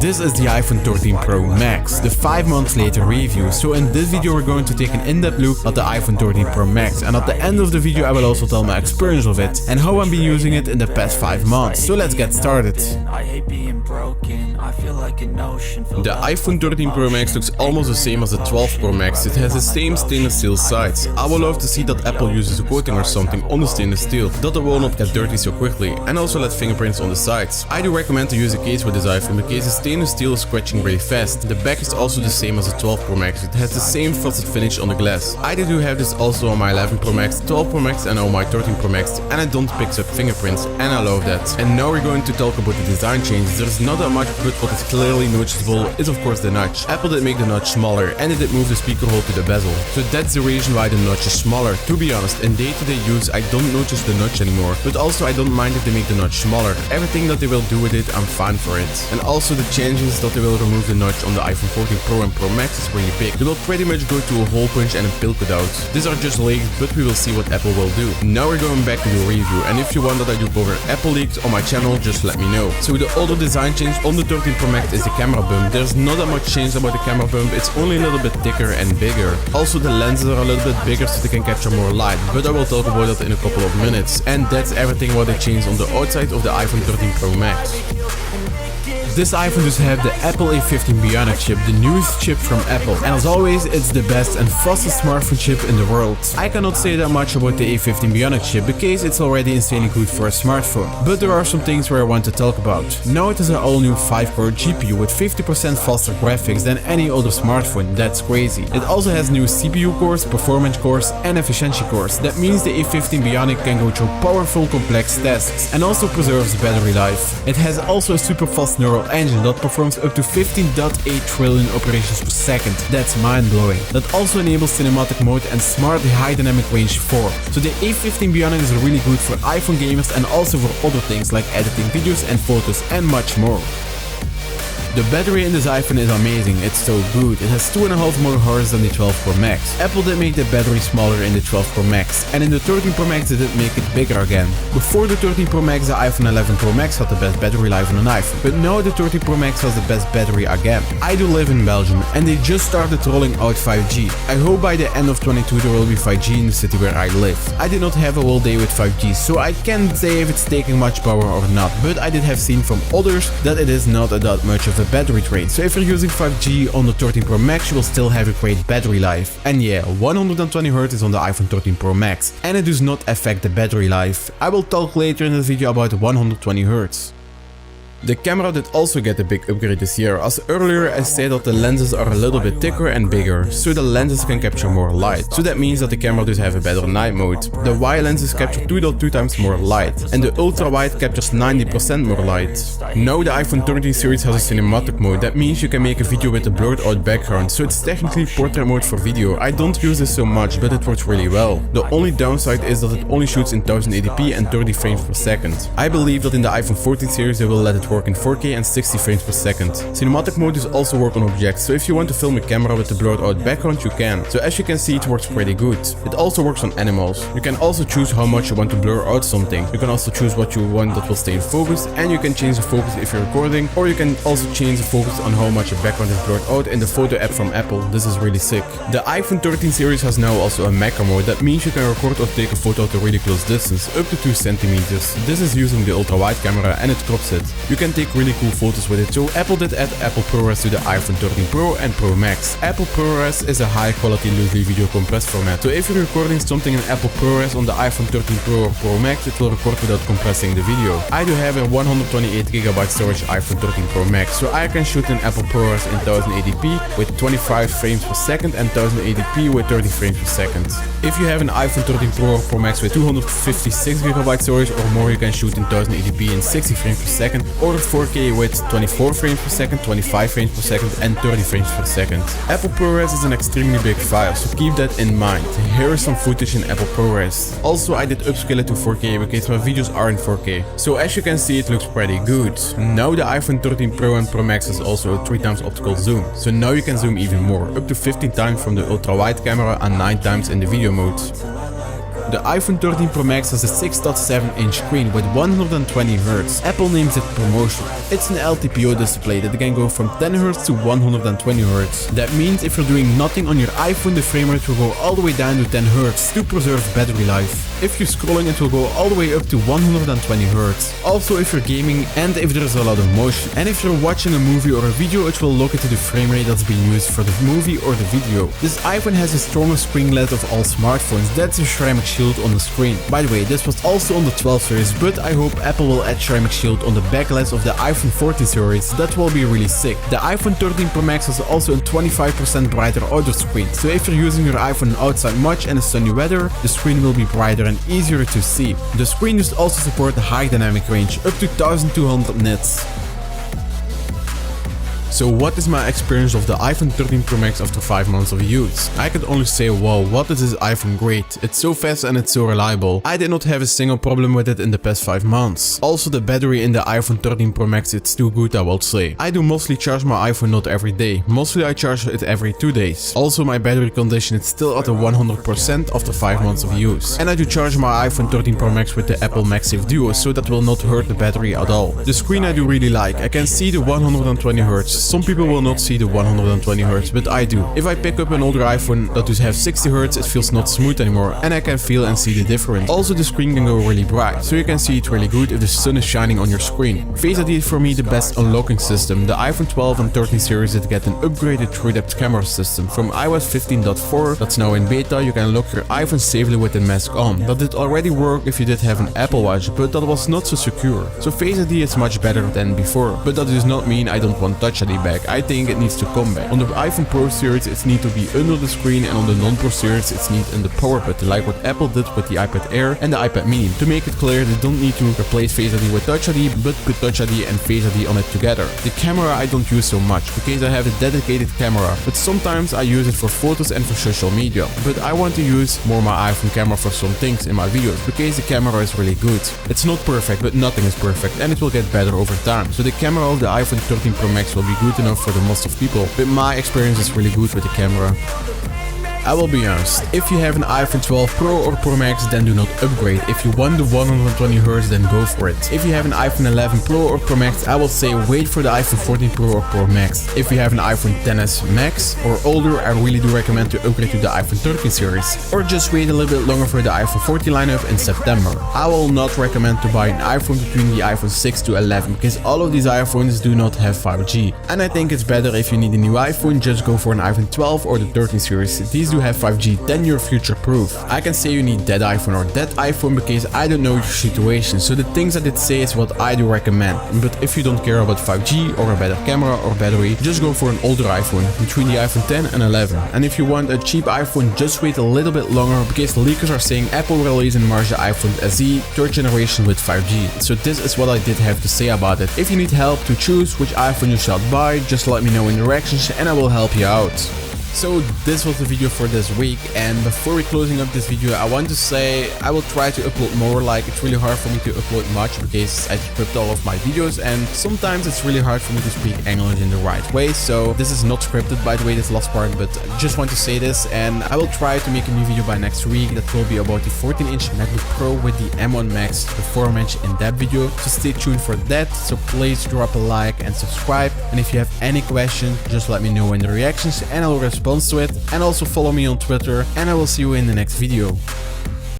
This is the iPhone 13 Pro Max, the 5 months later review. So in this video we're going to take an in-depth look at the iPhone 13 Pro Max, and at the end of the video I will also tell my experience of it and how I've been using it in the past 5 months. So let's get started. The iPhone 13 Pro Max looks almost the same as the 12 Pro Max. It has the same stainless steel sides. I would love to see that Apple uses a coating or something on the stainless steel, that it will not get dirty so quickly, and also let fingerprints on the sides. I do recommend to use a case with this iPhone because the stainless steel is scratching really fast. The back is also the same as the 12 Pro Max. It has the same frosted finish on the glass. I do have this also on my 11 Pro Max, 12 Pro Max and on my 13 Pro Max, and I don't pick up fingerprints, and I love that. And now we're going to talk about the design changes. There's not that much, but what is clearly noticeable is of course the notch. Apple did make the notch smaller, and it did move the speaker hole to the bezel. So that's the reason why the notch is smaller. To be honest, in day-to-day use I don't notice the notch anymore, but also I don't mind if they make the notch smaller. Everything that they will do with it, I'm fine for it. And also the changes that they will remove the notch on the iPhone 14 Pro and Pro Max is really big. They will pretty much go to a hole punch and a pill cutout. These are just leaks, but we will see what Apple will do. Now we're going back to the review, and if you want that I do cover Apple leaks on my channel, just let me know. So the other design change on the 13 Pro Max is the camera bump. There's not that much change about the camera bump, it's only a little bit thicker and bigger. Also the lenses are a little bit bigger so they can capture more light, but I will talk about that in a couple of minutes. And that's everything what they changed on the outside of the iPhone 13 Pro Max. This iPhone does have the Apple A15 Bionic chip, the newest chip from Apple, and as always it's the best and fastest smartphone chip in the world. I cannot say that much about the A15 Bionic chip because it's already insanely good for a smartphone, but there are some things where I want to talk about. Now it has an all new 5-core GPU with 50% faster graphics than any other smartphone. That's crazy. It also has new CPU cores, performance cores and efficiency cores. That means the A15 Bionic can go through powerful complex tasks and also preserves battery life. It has also a super fast neural engine that performs up to 15.8 trillion operations per second. That's mind-blowing. That also enables cinematic mode and smart high dynamic range 4. So the A15 Bionic is really good for iPhone gamers and also for other things like editing videos and photos and much more. The battery in this iPhone is amazing, it's so good. It has 2.5 more hours than the 12 Pro Max. Apple did make the battery smaller in the 12 Pro Max, and in the 13 Pro Max they did make it bigger again. Before the 13 Pro Max, the iPhone 11 Pro Max had the best battery life on an iPhone, but now the 13 Pro Max has the best battery again. I do live in Belgium, and they just started rolling out 5G. I hope by the end of 2022 there will be 5G in the city where I live. I did not have a whole day with 5G, so I can't say if it's taking much power or not, but I did have seen from others that it is not that much of a battery drain. So if you're using 5G on the 13 Pro Max, you will still have a great battery life. And yeah, 120Hz is on the iPhone 13 Pro Max, and it does not affect the battery life. I will talk later in the video about 120Hz. The camera did also get a big upgrade this year. As earlier I said that the lenses are a little bit thicker and bigger, so the lenses can capture more light. So that means that the camera does have a better night mode. The wide lenses capture 2.2 times more light, and the ultra wide captures 90% more light. Now the iPhone 13 series has a cinematic mode. That means you can make a video with a blurred out background, so it's technically portrait mode for video. I don't use this so much, but it works really well. The only downside is that it only shoots in 1080p and 30 frames per second. I believe that in the iPhone 14 series they will let it work in 4K and 60 frames per second. Cinematic mode does also work on objects, so if you want to film a camera with a blurred out background you can. So as you can see it works pretty good. It also works on animals. You can also choose how much you want to blur out something. You can also choose what you want that will stay in focus, and you can change the focus if you're recording, or you can also change the focus on how much a background is blurred out in the photo app from Apple. This is really sick. The iPhone 13 series has now also a macro mode. That means you can record or take a photo at a really close distance, up to 2 centimeters. This is using the ultra wide camera and it crops it. You can take really cool photos with it, so Apple did add Apple ProRes to the iPhone 13 Pro and Pro Max. Apple ProRes is a high quality loosely video compressed format, so if you're recording something in Apple ProRes on the iPhone 13 Pro or Pro Max, it will record without compressing the video. I do have a 128GB storage iPhone 13 Pro Max, so I can shoot in Apple ProRes in 1080p with 25 frames per second and 1080p with 30 frames per second. If you have an iPhone 13 Pro or Pro Max with 256GB storage or more, you can shoot in 1080p in 60 frames per second or 4K with 24 frames per second, 25 frames per second and 30 frames per second. Apple ProRes is an extremely big file, so keep that in mind. Here is some footage in Apple ProRes. Also I did upscale it to 4K because my videos are in 4K. So as you can see it looks pretty good. Now the iPhone 13 Pro and Pro Max has also a 3x optical zoom. So now you can zoom even more, up to 15 times from the ultra wide camera and 9 times in the video mode. The iPhone 13 Pro Max has a 6.7-inch screen with 120Hz. Apple names it promotional. It's an LTPO display that can go from 10Hz to 120Hz. That means if you're doing nothing on your iPhone, the frame rate will go all the way down to 10Hz to preserve battery life. If you're scrolling, it will go all the way up to 120Hz. Also if you're gaming and if there's a lot of motion. And if you're watching a movie or a video, it will look into the frame rate that's being used for the movie or the video. This iPhone has the strongest screen LED of all smartphones. That's a ceramic shield on the screen. By the way, this was also on the 12 series, but I hope Apple will add ceramic shield on the back glass of the iPhone 14 series. That will be really sick. The iPhone 13 Pro Max has also a 25% brighter outdoor screen. So if you're using your iPhone outside much and in sunny weather, the screen will be brighter and easier to see. The screen does also support the high dynamic range, up to 1200 nits. So what is my experience of the iPhone 13 Pro Max after 5 months of use? I can only say, wow, what is this iPhone great. It's so fast and it's so reliable. I did not have a single problem with it in the past 5 months. Also the battery in the iPhone 13 Pro Max, it's too good, I will say. I do mostly charge my iPhone not every day. Mostly I charge it every 2 days. Also my battery condition is still at a 100% after 5 months of use. And I do charge my iPhone 13 Pro Max with the Apple MagSafe Duo, so that will not hurt the battery at all. The screen I do really like. I can see the 120Hz. Some people will not see the 120Hz, but I do. If I pick up an older iPhone that does have 60Hz, it feels not smooth anymore, and I can feel and see the difference. Also the screen can go really bright, so you can see it really good if the sun is shining on your screen. Face ID is for me the best unlocking system. The iPhone 12 and 13 series did get an upgraded TrueDepth camera system. From iOS 15.4, that's now in beta, you can lock your iPhone safely with the mask on. That did already work if you did have an Apple Watch, but that was not so secure. So Face ID is much better than before, but that does not mean I don't want Touch ID back. I think it needs to come back. On the iPhone Pro series it needs to be under the screen, and on the non-Pro series it needs in the power button, like what Apple did with the iPad Air and the iPad mini. To make it clear, they don't need to replace Face ID with Touch ID, but put Touch ID and Face ID on it together. The camera I don't use so much, because I have a dedicated camera, but sometimes I use it for photos and for social media. But I want to use more my iPhone camera for some things in my videos, because the camera is really good. It's not perfect, but nothing is perfect, and it will get better over time. So the camera of the iPhone 13 Pro Max will be good enough for the most of people, but my experience is really good with the camera. I will be honest, if you have an iPhone 12 Pro or Pro Max, then do not upgrade. If you want the 120Hz, then go for it. If you have an iPhone 11 Pro or Pro Max, I will say wait for the iPhone 14 Pro or Pro Max. If you have an iPhone XS Max or older, I really do recommend to upgrade to the iPhone 13 series. Or just wait a little bit longer for the iPhone 14 lineup in September. I will not recommend to buy an iPhone between the iPhone 6 to 11, because all of these iPhones do not have 5G. And I think it's better if you need a new iPhone, just go for an iPhone 12 or the 13 series. These do have 5G, then you're future proof. I can say you need that iPhone or that iPhone because I don't know your situation, so the things I did say is what I do recommend. But if you don't care about 5G or a better camera or battery, just go for an older iPhone between the iPhone 10 and 11. And if you want a cheap iPhone, just wait a little bit longer, because leakers are saying Apple will release in March the iPhone SE 3rd generation with 5G. So this is what I did have to say about it. If you need help to choose which iPhone you should buy, just let me know in the reactions and I will help you out. So this was the video for this week, and before we closing up this video, I want to say I will try to upload more. Like, it's really hard for me to upload much because I script all of my videos, and sometimes it's really hard for me to speak English in the right way. So this is not scripted, by the way, this last part, but I just want to say this, and I will try to make a new video by next week that will be about the 14-inch MacBook Pro with the M1 Max performance in that video. So stay tuned for that. So please drop a like and subscribe, and if you have any questions, just let me know in the reactions and I will respond to it, and also follow me on Twitter, and I will see you in the next video.